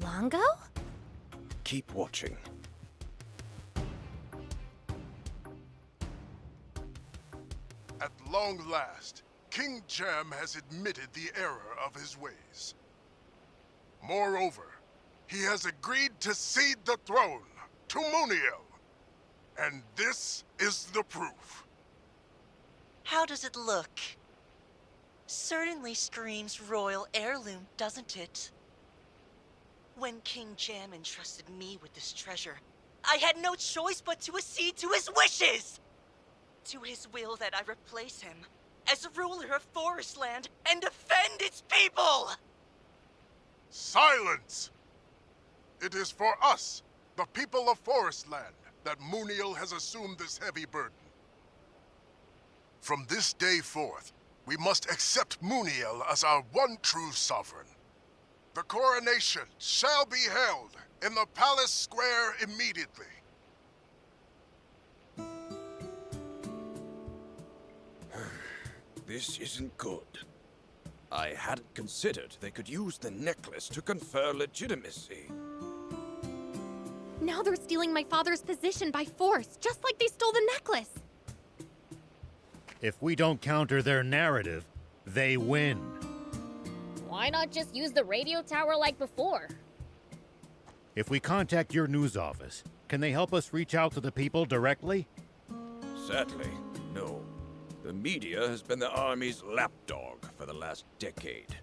Longo? Keep watching. At long last, King Jam has admitted the error of his ways. Moreover, he has agreed to cede the throne to Muniel. And this is the proof. How does it look? Certainly screams royal heirloom, doesn't it? When King Jam entrusted me with this treasure, I had no choice but to accede to his wishes! To his will that I replace him as ruler of Forestland and defend its people! Silence! It is for us, the people of Forestland, that Muniel has assumed this heavy burden. From this day forth, we must accept Muniel as our one true sovereign. The coronation shall be held in the palace square immediately. This isn't good. I hadn't considered they could use the necklace to confer legitimacy. Now they're stealing my father's position by force, just like they stole the necklace. If we don't counter their narrative, they win. Why not just use the radio tower like before? If we contact your news office, can they help us reach out to the people directly? Sadly, no. The media has been the army's lapdog for the last decade.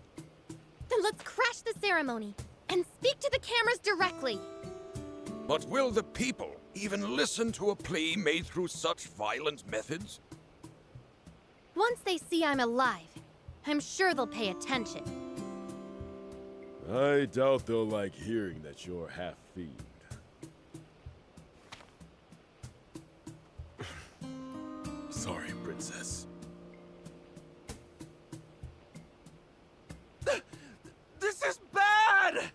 Then let's crash the ceremony and speak to the cameras directly. But will the people even listen to a plea made through such violent methods? Once they see I'm alive, I'm sure they'll pay attention. I doubt they'll like hearing that you're half fiend. Sorry, Princess. This is bad!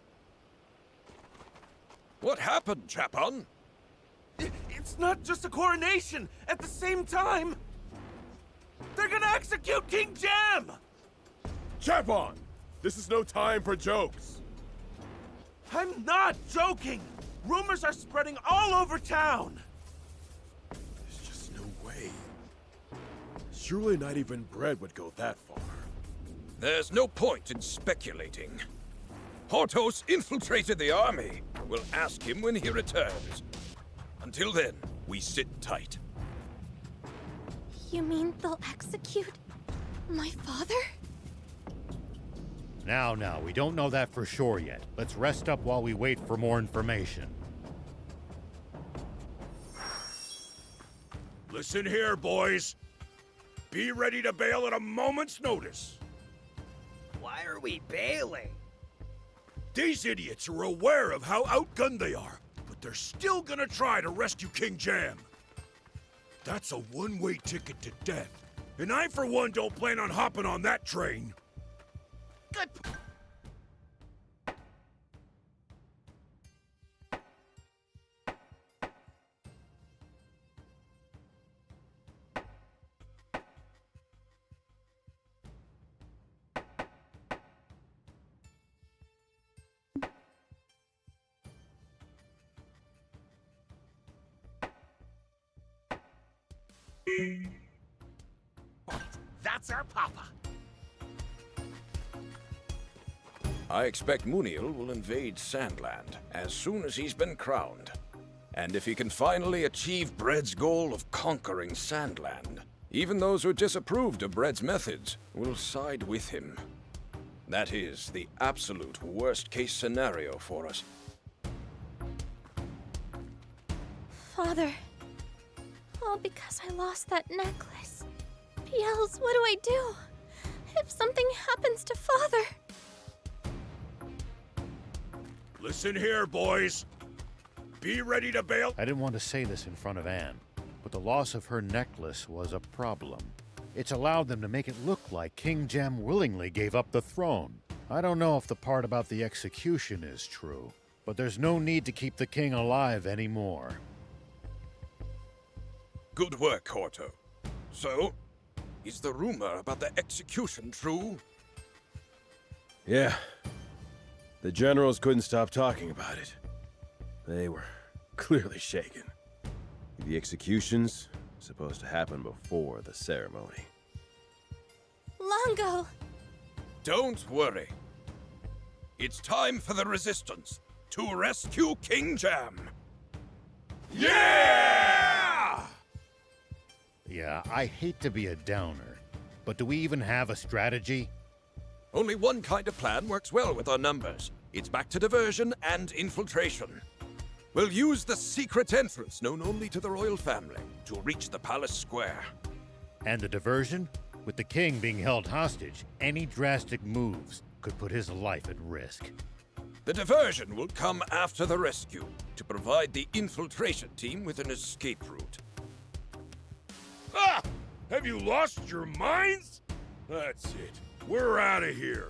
What happened, Chapon? It's not just a coronation! At the same time, they're gonna execute King Jam! Chapon! This is no time for jokes! I'm not joking! Rumors are spreading all over town! There's just no way. Surely not even bread would go that far. There's no point in speculating. Hortos infiltrated the army. We'll ask him when he returns. Until then, we sit tight. You mean they'll execute my father? Now, we don't know that for sure yet. Let's rest up while we wait for more information. Listen here, boys. Be ready to bail at a moment's notice. Why are we bailing? These idiots are aware of how outgunned they are, but they're still gonna try to rescue King Jam. That's a one-way ticket to death, and I, for one, don't plan on hopping on that train. Good. That's our papa. I expect Muniel will invade Sandland as soon as he's been crowned. And if he can finally achieve Bread's goal of conquering Sandland, even those who disapproved of Bread's methods will side with him. That is the absolute worst-case scenario for us. Father, all because I lost that necklace. Beelz, what do I do? If something happens to Father... Listen here, boys. Be ready to bail. I didn't want to say this in front of Anne, but the loss of her necklace was a problem. It's allowed them to make it look like King Jem willingly gave up the throne. I don't know if the part about the execution is true, but there's no need to keep the king alive anymore. Good work, Horto. So, is the rumor about the execution true? Yeah. The generals couldn't stop talking about it. They were clearly shaken. The execution's supposed to happen before the ceremony. Longo! Don't worry. It's time for the Resistance to rescue King Jam. Yeah! Yeah, I hate to be a downer, but do we even have a strategy? Only one kind of plan works well with our numbers. It's back to diversion and infiltration. We'll use the secret entrance known only to the royal family to reach the palace square. And the diversion? With the king being held hostage, any drastic moves could put his life at risk. The diversion will come after the rescue to provide the infiltration team with an escape route. Ah! Have you lost your minds? That's it. We're out of here.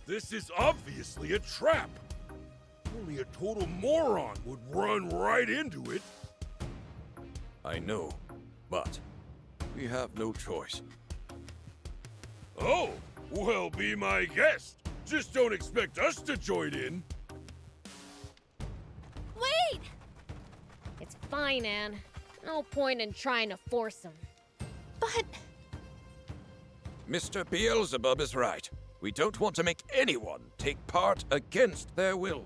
This is obviously a trap. Only a total moron would run right into it. I know, but we have no choice. Oh, well, be my guest. Just don't expect us to join in. Wait! It's fine, Anne. No point in trying to force him. But Mr. Beelzebub is right. We don't want to make anyone take part against their will.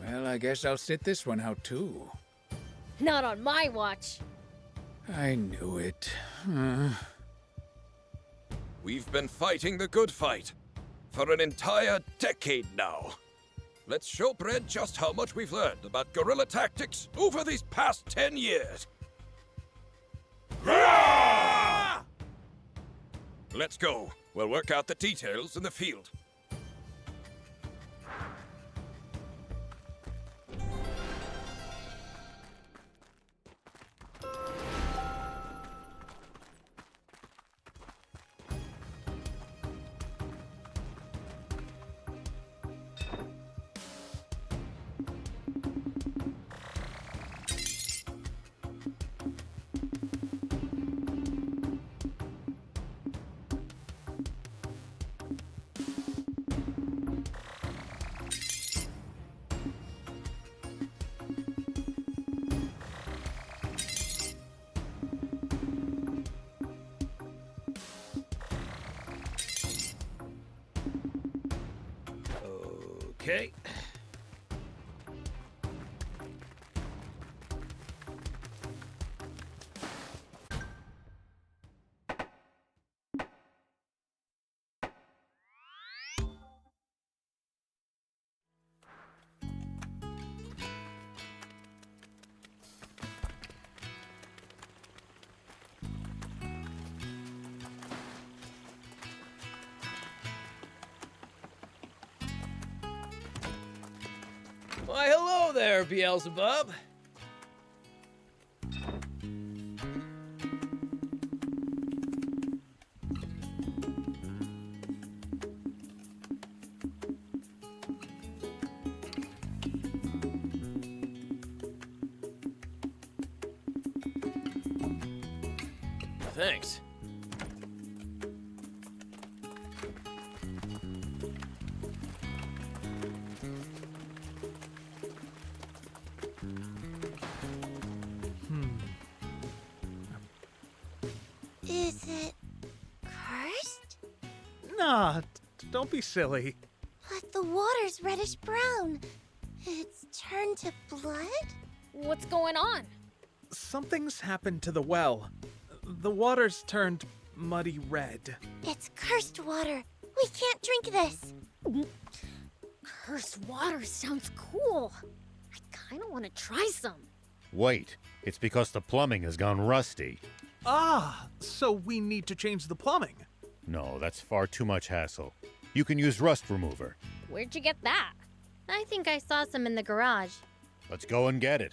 Well, I guess I'll sit this one out too. Not on my watch. I knew it. We've been fighting the good fight for an entire decade now. Let's show Brett just how much we've learned about guerrilla tactics over these past 10 years. Let's go. We'll work out the details in the field. Okay. Why, hello there, Beelzebub. Thanks. is it cursed? Nah, don't be silly. But the water's reddish-brown. It's turned to blood? What's going on? Something's happened to the well. The water's turned muddy red. It's cursed water. We can't drink this. Cursed water sounds cool. I kind of want to try some. Wait, it's because the plumbing has gone rusty. Ah, so we need to change the plumbing. No, that's far too much hassle. You can use rust remover. Where'd you get that? I think I saw some in the garage. Let's go and get it.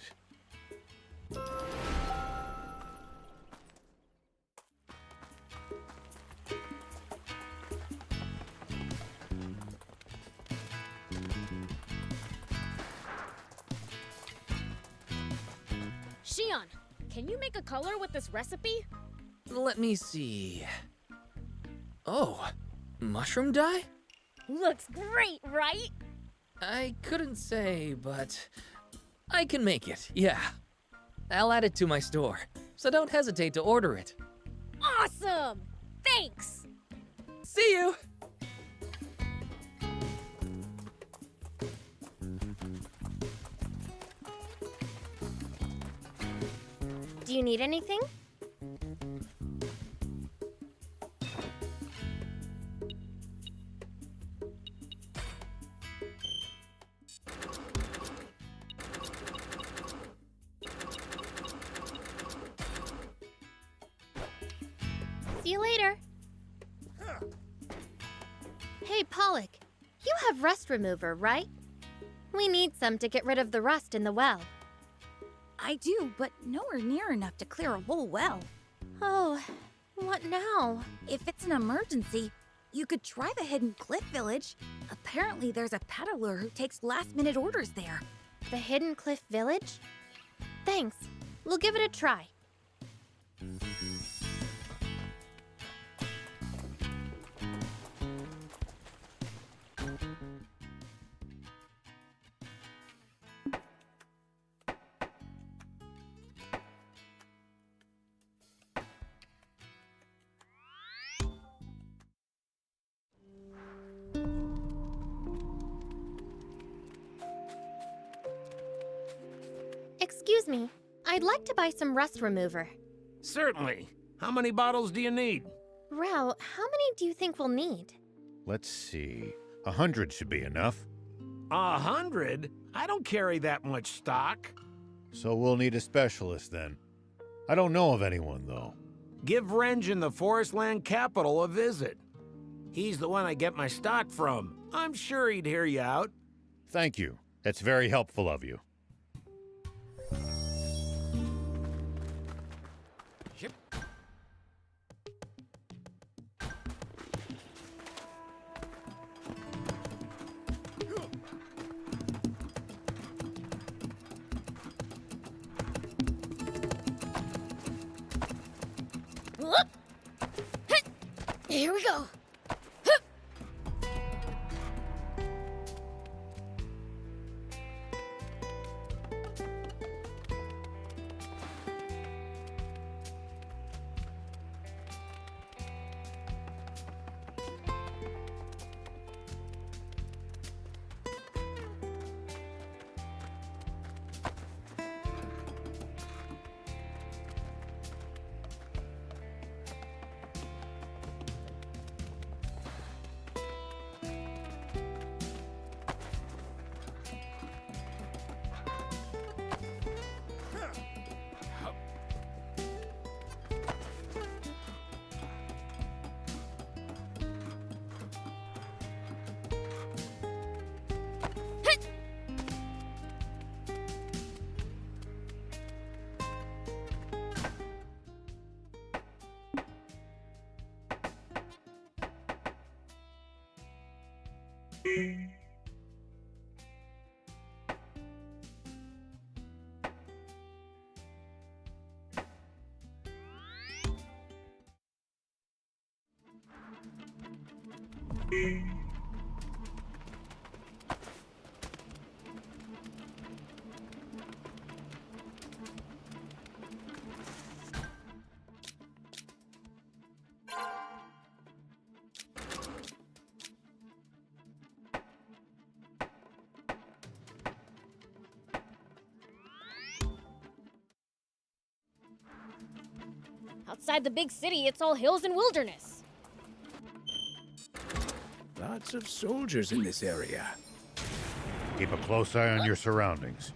Shion, can you make a color with this recipe? Let me see. Oh, mushroom dye? Looks great, right? I couldn't say, but I can make it, yeah. I'll add it to my store, so don't hesitate to order it. Awesome! Thanks! See you! Do you need anything? See you later. Hey, Pollock. You have rust remover, right? We need some to get rid of the rust in the well. I do, but nowhere near enough to clear a whole well. Oh, what now? If it's an emergency, you could try the Hidden Cliff Village. Apparently there's a peddler who takes last-minute orders there. The Hidden Cliff Village? Thanks. We'll give it a try. Excuse me, I'd like to buy some rust remover. Certainly. How many bottles do you need? Rao, how many do you think we'll need? Let's see. 100 should be enough. 100? I don't carry that much stock. So we'll need a specialist then. I don't know of anyone, though. Give Renge in the Forestland capital a visit. He's the one I get my stock from. I'm sure he'd hear you out. Thank you. That's very helpful of you. Here we go. Outside the big city, it's all hills and wilderness. Lots of soldiers in this area. Keep a close eye on your surroundings.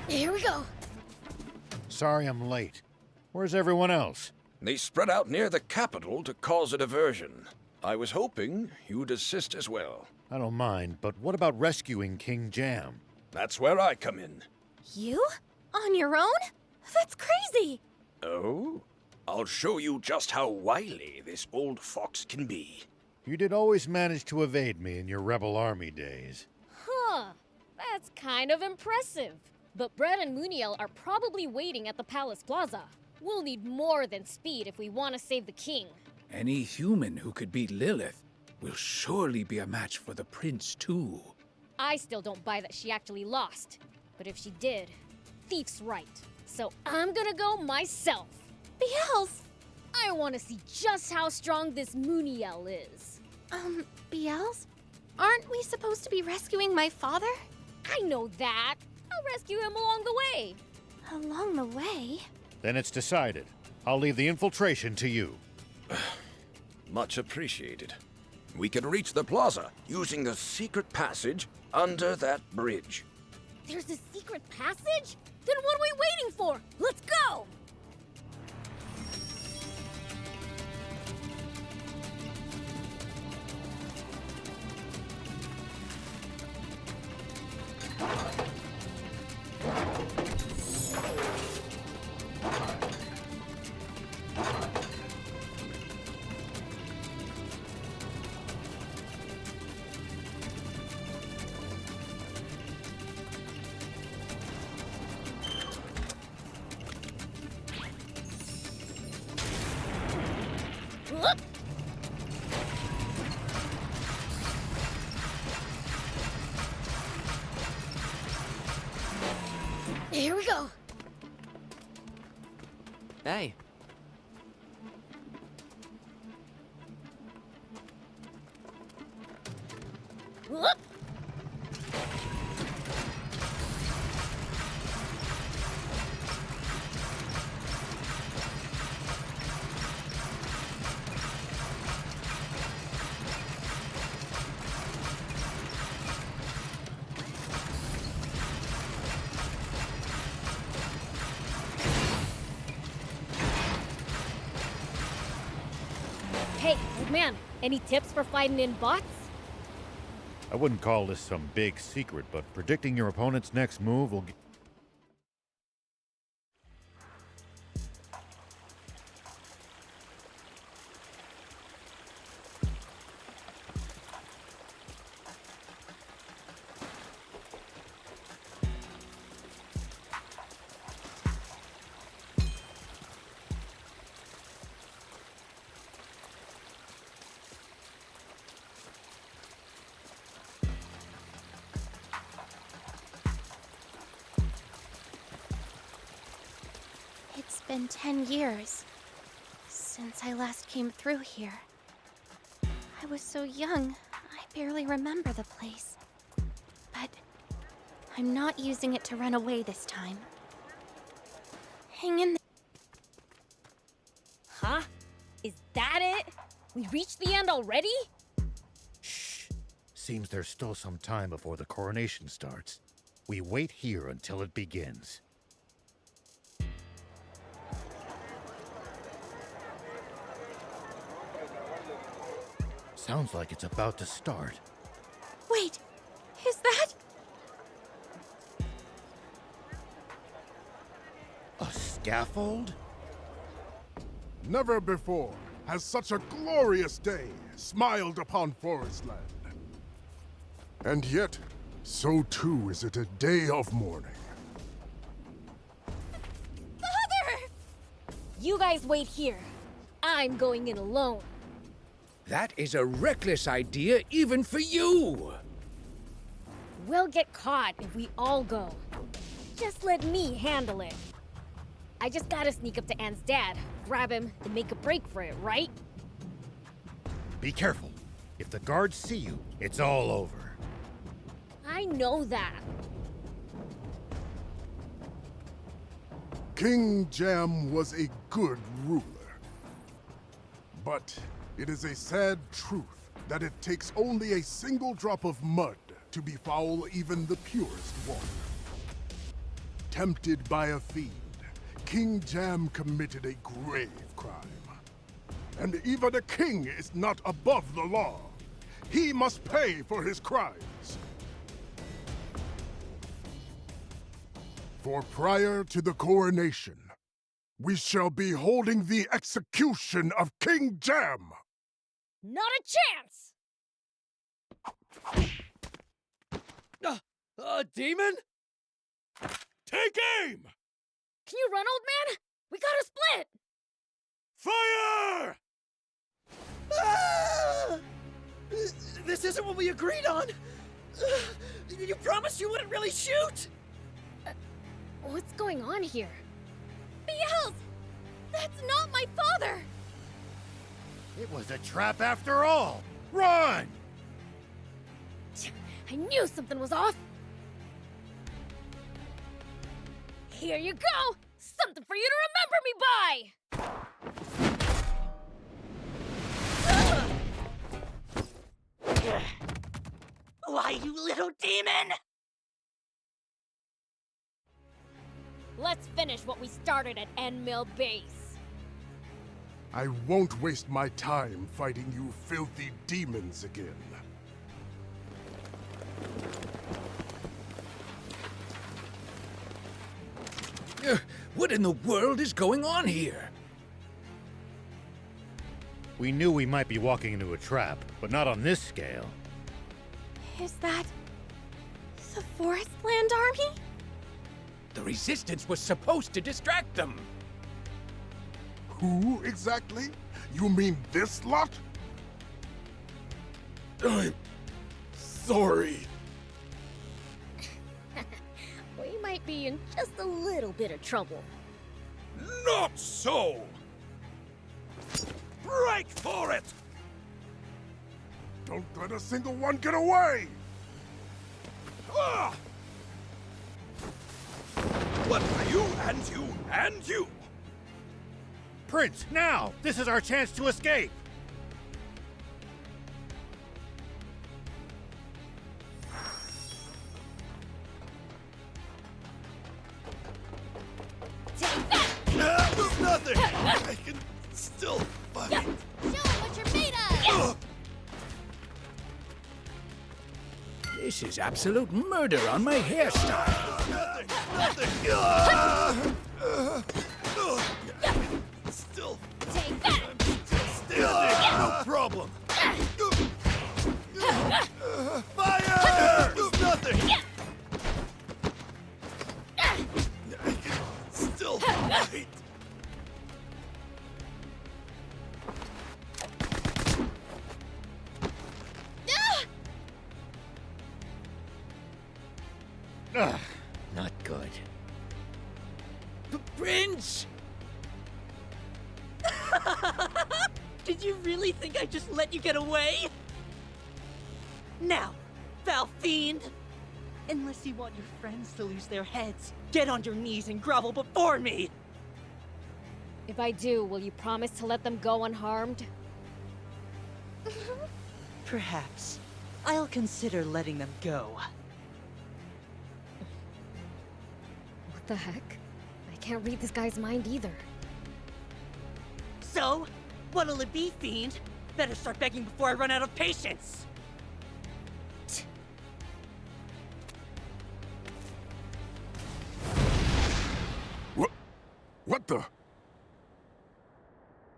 Here we go. Sorry I'm late. Where's everyone else? They spread out near the capital to cause a diversion. I was hoping you'd assist as well. I don't mind, but what about rescuing King Jam? That's where I come in. You? On your own? That's crazy! Oh? I'll show you just how wily this old fox can be. You did always manage to evade me in your rebel army days. Huh. That's kind of impressive. But Brett and Muniel are probably waiting at the Palace Plaza. We'll need more than speed if we want to save the king. Any human who could beat Lilith will surely be a match for the prince, too. I still don't buy that she actually lost. But if she did, Thief's right. So I'm gonna go myself. Beelz! I want to see just how strong this Muniel is. Beelz? Aren't we supposed to be rescuing my father? I know that. I'll rescue him along the way. Along the way? Then it's decided. I'll leave the infiltration to you. Much appreciated. We can reach the plaza using the secret passage under that bridge. There's a secret passage? Then what are we waiting for? Let's go! Here we go. Hey. Whoop. Hey, old man, any tips for fighting in bots? I wouldn't call this some big secret, but predicting your opponent's next move will... It's been 10 years since I last came through here. I was so young, I barely remember the place. But I'm not using it to run away this time. Hang in there. Huh? Is that it? We reached the end already? Shh. Seems there's still some time before the coronation starts. We wait here until it begins. Sounds like it's about to start. Wait, is that? A scaffold? Never before has such a glorious day smiled upon Forestland. And yet, so too is it a day of mourning. Father! You guys wait here. I'm going in alone. That is a reckless idea even for you! We'll get caught if we all go. Just let me handle it. I just gotta sneak up to Anne's dad, grab him, and make a break for it, right? Be careful. If the guards see you, it's all over. I know that. King Jam was a good ruler. But it is a sad truth that it takes only a single drop of mud to befoul even the purest water. Tempted by a fiend, King Jam committed a grave crime. And even a king is not above the law. He must pay for his crimes. For prior to the coronation, we shall be holding the execution of King Jam. Not a chance! Demon? Take aim! Can you run, old man? We gotta split! Fire! Ah! This isn't what we agreed on! You promised you wouldn't really shoot! What's going on here? Beelz! That's not my father! It was a trap after all! Run! I knew something was off! Here you go! Something for you to remember me by! Why, you little demon! Let's finish what we started at End Mill Base. I won't waste my time fighting you filthy demons again. What in the world is going on here? We knew we might be walking into a trap, but not on this scale. Is that the Forest Land Army? The Resistance was supposed to distract them. Who exactly? You mean this lot? I'm sorry. We might be in just a little bit of trouble. Not so! Break for it! Don't let a single one get away! Ah! What for you and you and you? Prince, now! This is our chance to escape! Take that! Nothing! I can still fight. Show 'em what you're made of! This is absolute murder on my hairstyle. Nothing! Still Take that! standing! No problem! Fire! Nothing! I can still fight! Ugh, not good. Prince! Did you really think I'd just let you get away? Now, foul fiend! Unless you want your friends to lose their heads, get on your knees and grovel before me! If I do, will you promise to let them go unharmed? Perhaps. I'll consider letting them go. What the heck? I can't read this guy's mind either. So, what'll it be, fiend? Better start begging before I run out of patience! What the?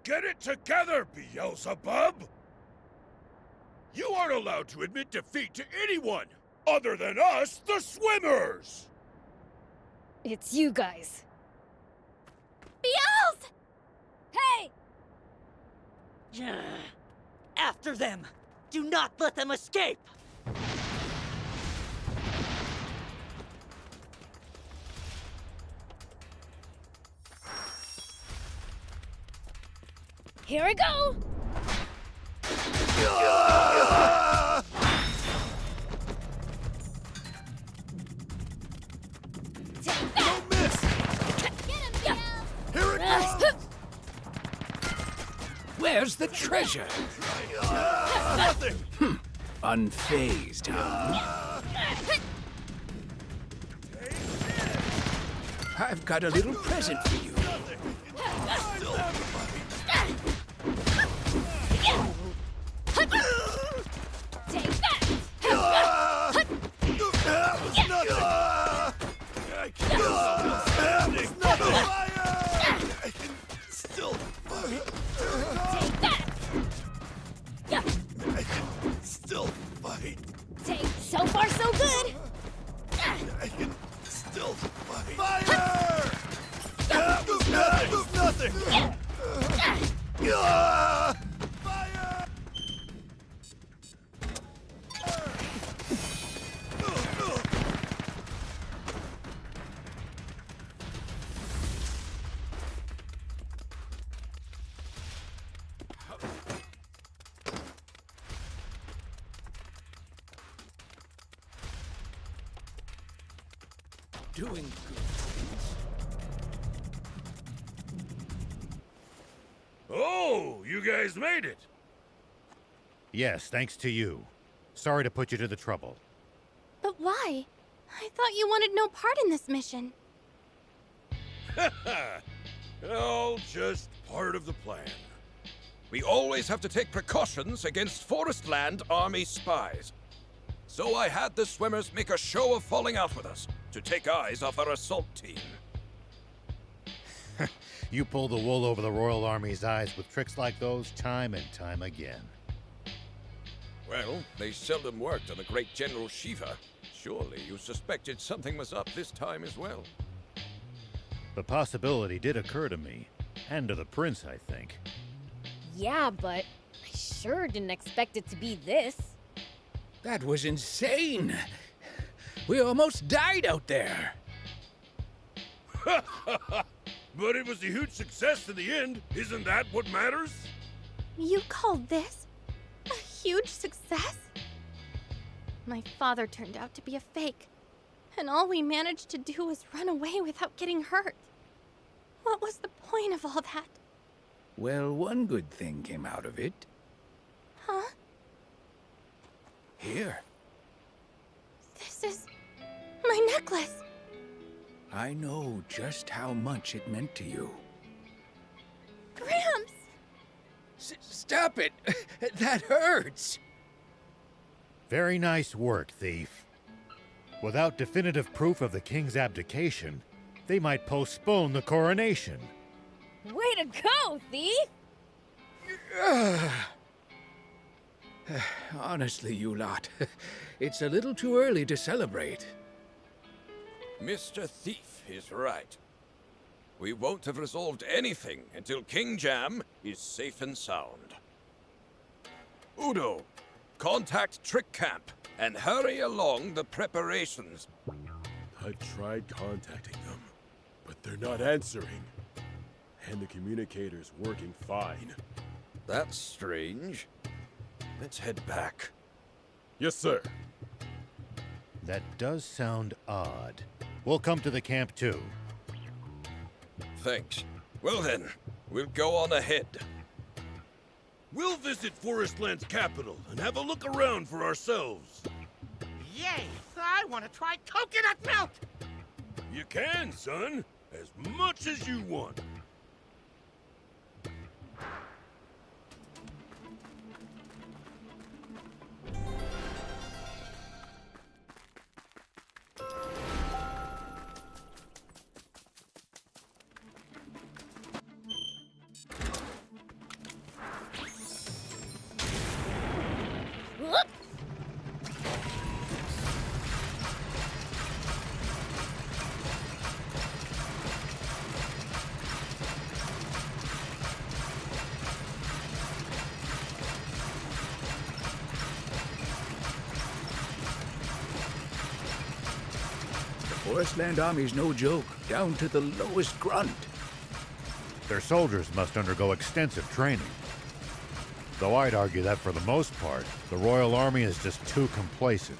Get it together, Beelzebub! You aren't allowed to admit defeat to anyone other than us, the swimmers! It's you guys. Beelz! Hey! After them! Do not let them escape! Here we go! Take that! Don't miss! Get him, Beelz! Here it comes! Where's the treasure? Nothing! Unfazed, huh? I've got a little present for you. Take that! I can standing! Nothing! I can still fight! Take that! I can still fight! Take. So far, so good! Doing good. Oh, you guys made it. Yes, thanks to you. Sorry to put you to the trouble. But why? I thought you wanted no part in this mission. All just part of the plan. We always have to take precautions against Forestland Army spies. So I had the swimmers make a show of falling out with us to take eyes off our assault team. You pull the wool over the Royal Army's eyes with tricks like those time and time again. Well, they seldom worked on the great General Shiva. Surely you suspected something was up this time as well. The possibility did occur to me, and to the prince, I think. Yeah, but I sure didn't expect it to be this. That was insane. We almost died out there. But it was a huge success in the end. Isn't that what matters? You called this a huge success? My father turned out to be a fake, and all we managed to do was run away without getting hurt. What was the point of all that? Well, one good thing came out of it. Huh? Here. This is my necklace. I know just how much it meant to you. Gramps! Stop it! That hurts! Very nice work, thief. Without definitive proof of the king's abdication, they might postpone the coronation. Way to go, thief! Honestly, you lot, it's a little too early to celebrate. Mr. Thief is right. We won't have resolved anything until King Jam is safe and sound. Udo, contact Trick Camp and hurry along the preparations. I tried contacting them, but they're not answering. And the communicator's working fine. That's strange. Let's head back. Yes, sir. That does sound odd. We'll come to the camp too. Thanks. Well then, we'll go on ahead. We'll visit Forestland's capital and have a look around for ourselves. Yay! I want to try coconut milk! You can, son. As much as you want. Whoop! The Forestland Army's no joke, down to the lowest grunt. Their soldiers must undergo extensive training. Though I'd argue that for the most part, the Royal Army is just too complacent.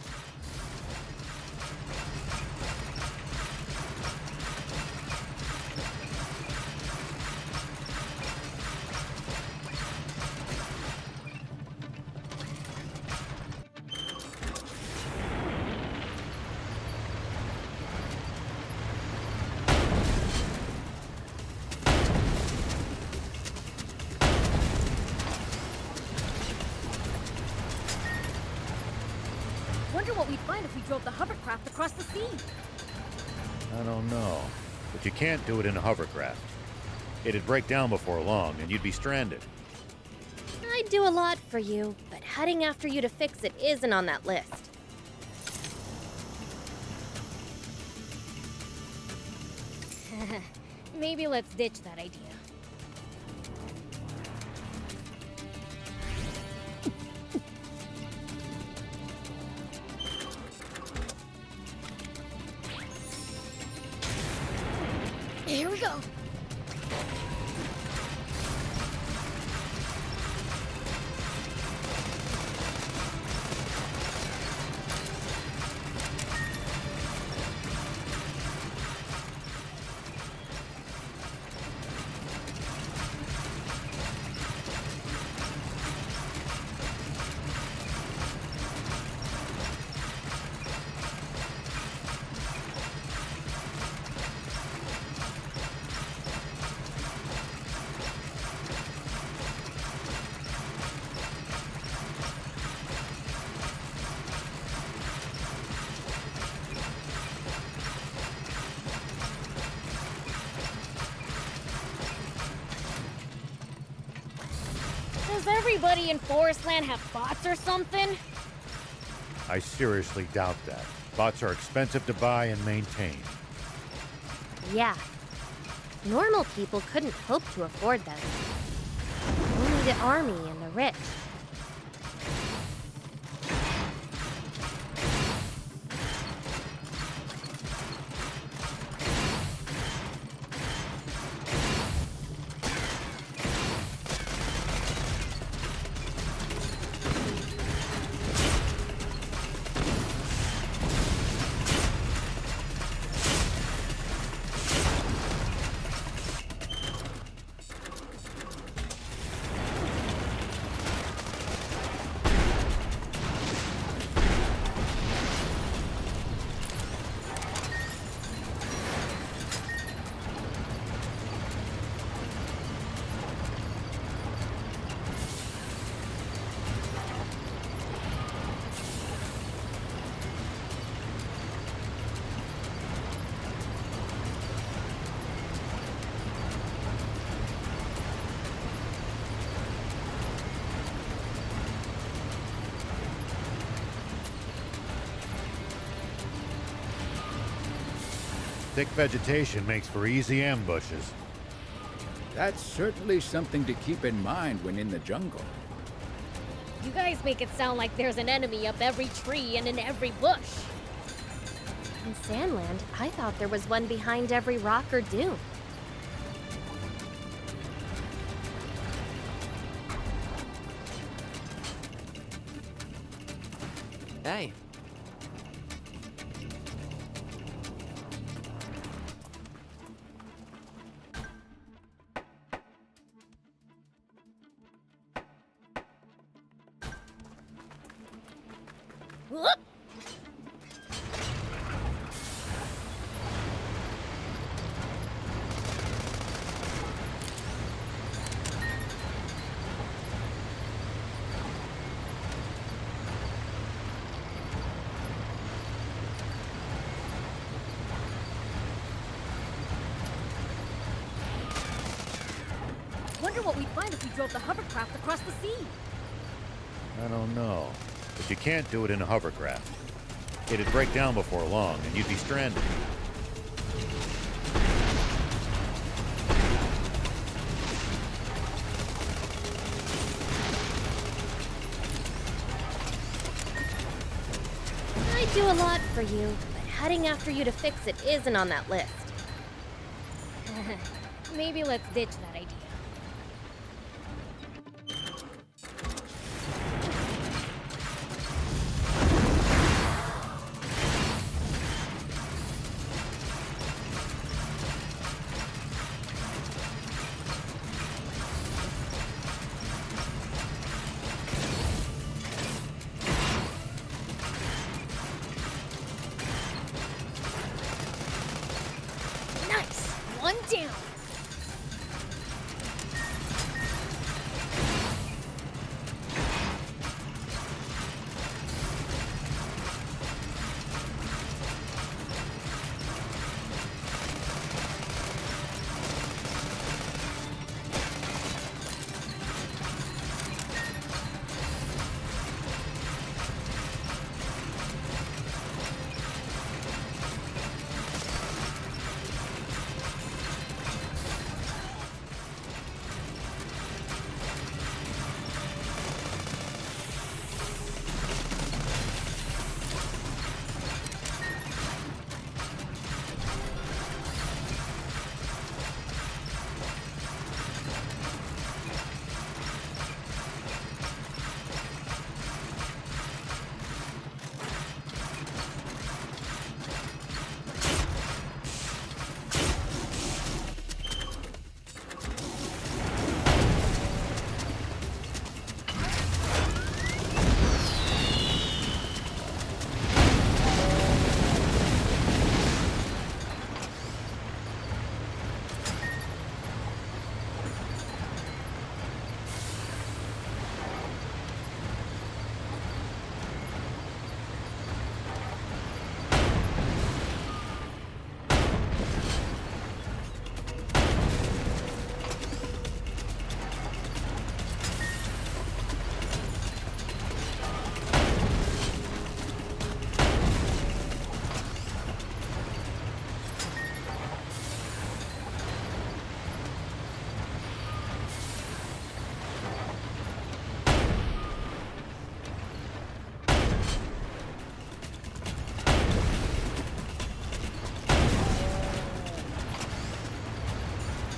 Wonder what we'd find if we drove the hovercraft across the sea. I don't know. But you can't do it in a hovercraft. It'd break down before long, and you'd be stranded. I'd do a lot for you, but heading after you to fix it isn't on that list. Maybe let's ditch that idea. Here we go. Does everybody in Forestland have bots or something? I seriously doubt that. Bots are expensive to buy and maintain. Yeah. Normal people couldn't hope to afford them. Only the army and the rich. Thick vegetation makes for easy ambushes. That's certainly something to keep in mind when in the jungle. You guys make it sound like there's an enemy up every tree and in every bush. In Sandland, I thought there was one behind every rock or dune. Hey. Whoop! Wonder what we'd find if we drove the hovercraft across the sea. I don't know. But you can't do it in a hovercraft. It'd break down before long, and you'd be stranded. I'd do a lot for you, but heading after you to fix it isn't on that list. Maybe let's ditch that idea. Nice! One down!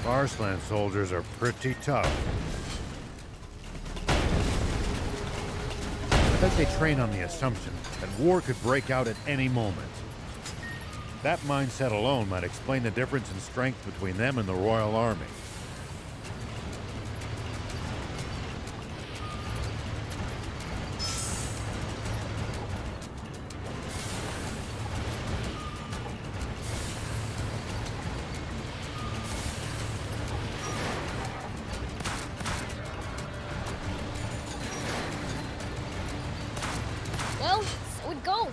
Arslan soldiers are pretty tough. I bet they train on the assumption that war could break out at any moment. That mindset alone might explain the difference in strength between them and the Royal Army. Well, so it goes.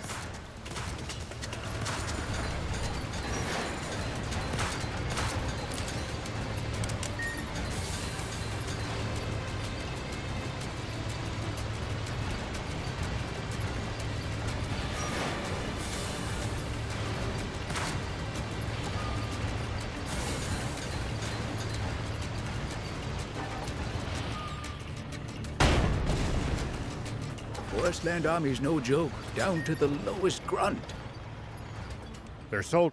Forestland Army's no joke, down to the lowest grunt. They're sold.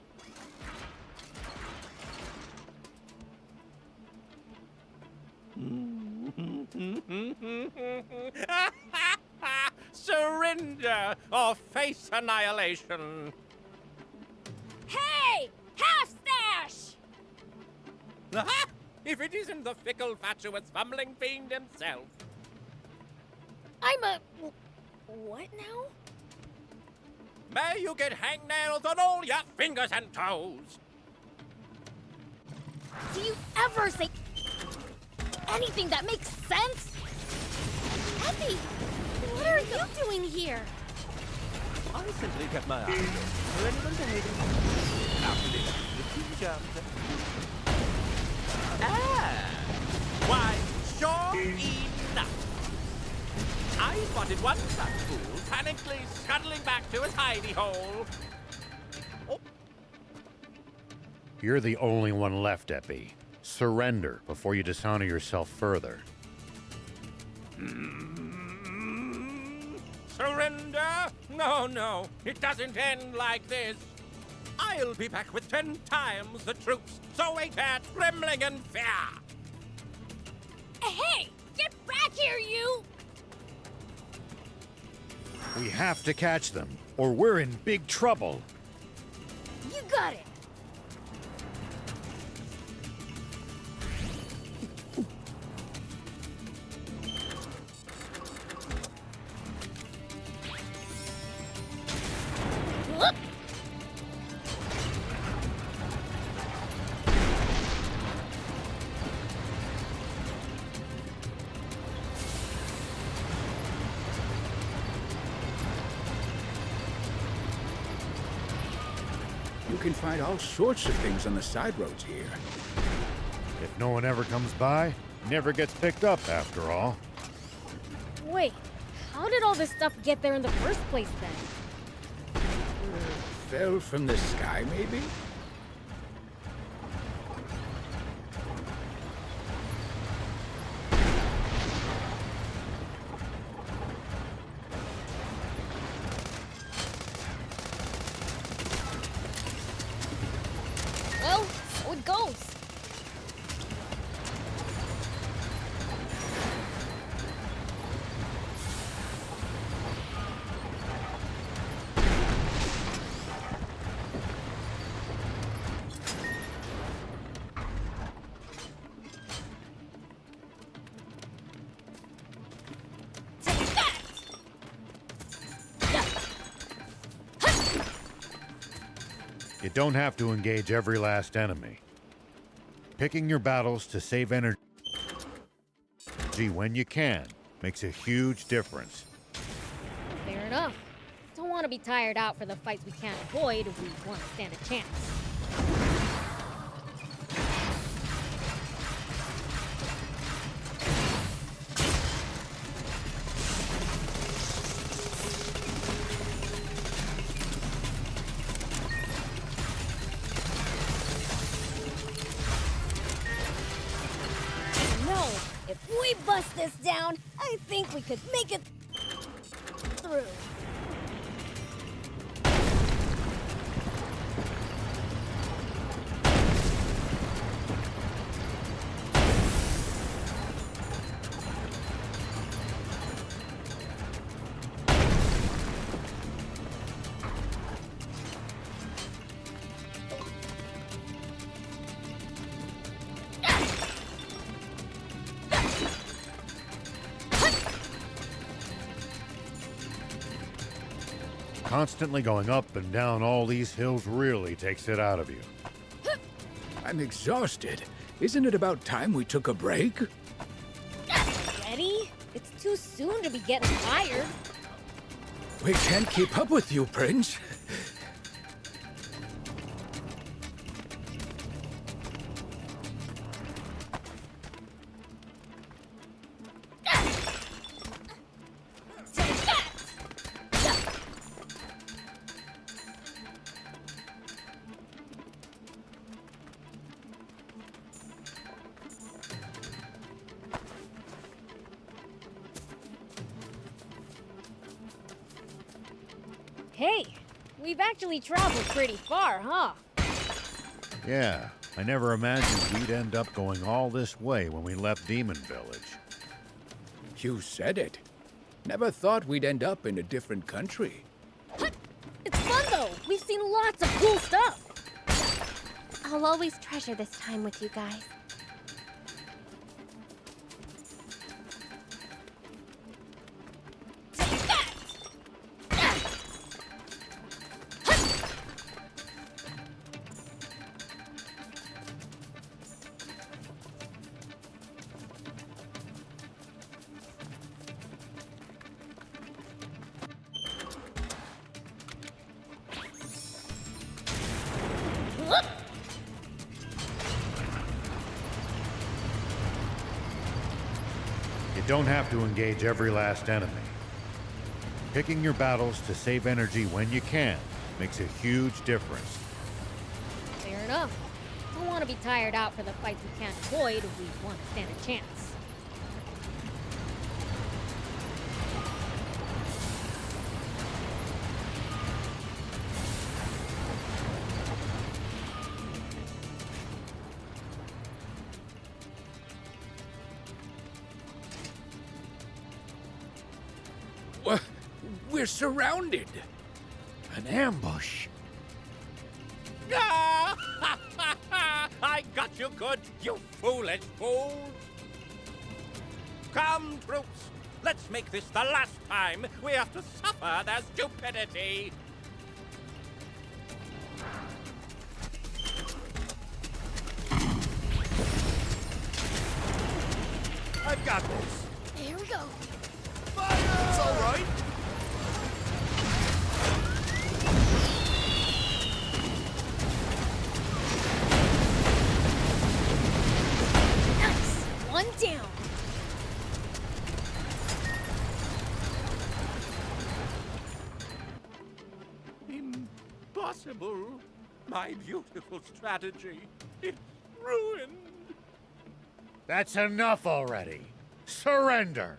Surrender or face annihilation. Hey! Half-stash! Aha! If it isn't the fickle, fatuous, fumbling fiend himself. I'm a... what now? May you get hangnails on all your fingers and toes. Do you ever say anything that makes sense? Epi! What are you doing here? I simply kept my eyes open for anyone behaving after this with King Jam's. Why, sure enough. I spotted one such fool panically scuttling back to his hidey hole. Oh. You're the only one left, Epi. Surrender before you dishonor yourself further. Surrender? No, no, it doesn't end like this. I'll be back with 10 times the troops, so wait here, trembling in fear. Hey! Get back here, you! We have to catch them, or we're in big trouble. You got it! Whoop! You can find all sorts of things on the side roads here. If no one ever comes by, never gets picked up after all. Wait, how did all this stuff get there in the first place then? Fell from the sky, maybe? Well, so it goes. Take that! You don't have to engage every last enemy. Picking your battles to save energy when you can makes a huge difference. Fair enough. Don't want to be tired out for the fights we can't avoid if we want to stand a chance. No, if we bust this down, I think we could make it through. Constantly going up and down all these hills really takes it out of you. I'm exhausted. Isn't it about time we took a break? Ready? It's too soon to be getting tired. We can't keep up with you, Prince. Hey, we've actually traveled pretty far, huh? Yeah, I never imagined we'd end up going all this way when we left Demon Village. You said it. Never thought we'd end up in a different country. It's fun though! We've seen lots of cool stuff! I'll always treasure this time with you guys. You don't have to engage every last enemy. Picking your battles to save energy when you can makes a huge difference. Fair enough. Don't want to be tired out for the fights we can't avoid if we want to stand a chance. We're surrounded. An ambush. Ah! I got you good, you foolish fool! Come, troops, let's make this the last time we have to suffer their stupidity! I've got this. Here we go. Fire! It's all right. Nice! One down. Impossible! My beautiful strategy, it's ruined! That's enough already. Surrender.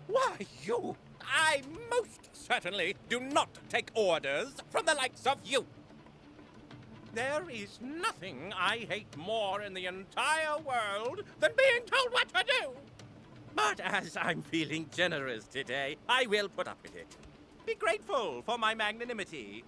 Why, you! I most certainly do not take orders from the likes of you! There is nothing I hate more in the entire world than being told what to do! But as I'm feeling generous today, I will put up with it. Be grateful for my magnanimity.